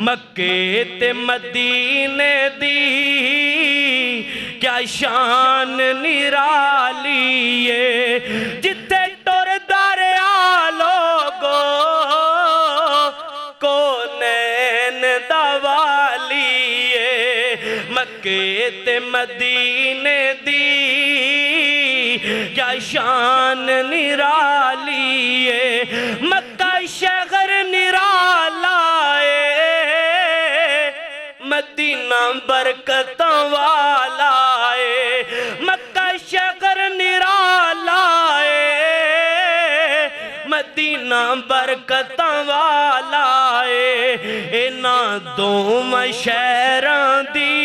मक्के ते मदीने दी क्या शान निराली है। जिथे टुर दरिया लोगो को नैन दवाली है। मक्के ते मदीने दी क्या शान निराली है। मक्का शहर निराला मदीना बरकतों वाला है। मक्का शहर निराला है मदीना बरकतों वाला है। इन्हां दोवां शहरां दी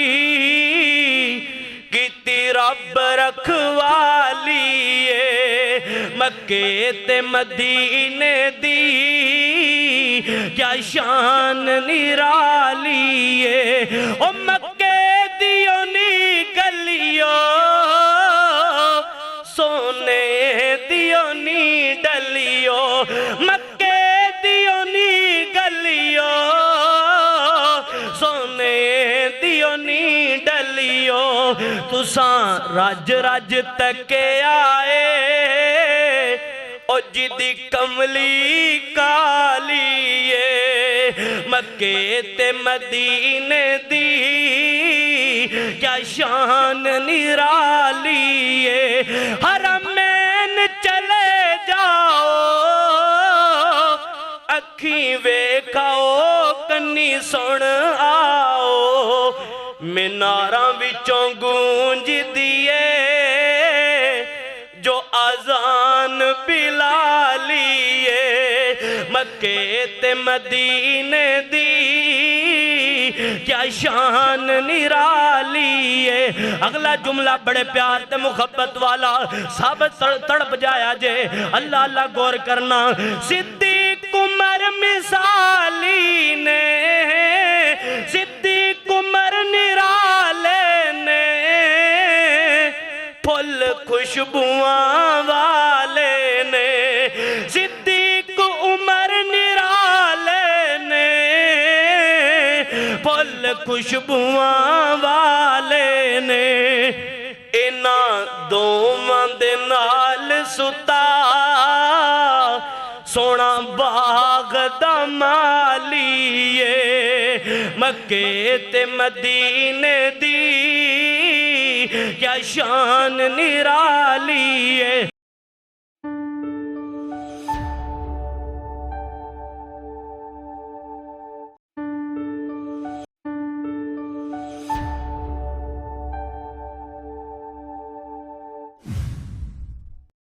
कीती रब रखवाली है। मक्के ते मदीने दी क्या शान निराली है। ओ मक्के दियो नी गलियो सोने दियो नी डलियो। मक्के दियो नी गलियो सोने दियो नी डलियो। तुसां रज रज तके आए ओ जिदी कमली काली है। मक्के ते मदीने दी क्या शान निराली है। हरमैन चले जाओ अखी वेखाओ कन्नी सुन आओ। मीनारां विचों गूंज दिए जो आजान बिलाली है। मक्के ते मदीने दी क्या शान निराली है। अगला जुमला बड़े प्यार ते मुहब्बत वाला सब तड़प जाया जे। अल्लाह अल्लाह गौर करना। सिद्दीक उमर मिसाली ने सिद्दीक उमर निराले ने फुल खुशबुआं वाले ने। सिद्दीक उमर निराले ने फुल खुशबुआं वाले ने। इन्हां दोवां दे नाल सुता सोना बाग दा माली है। मक्के ते मदीने दी क्या शान निराली है।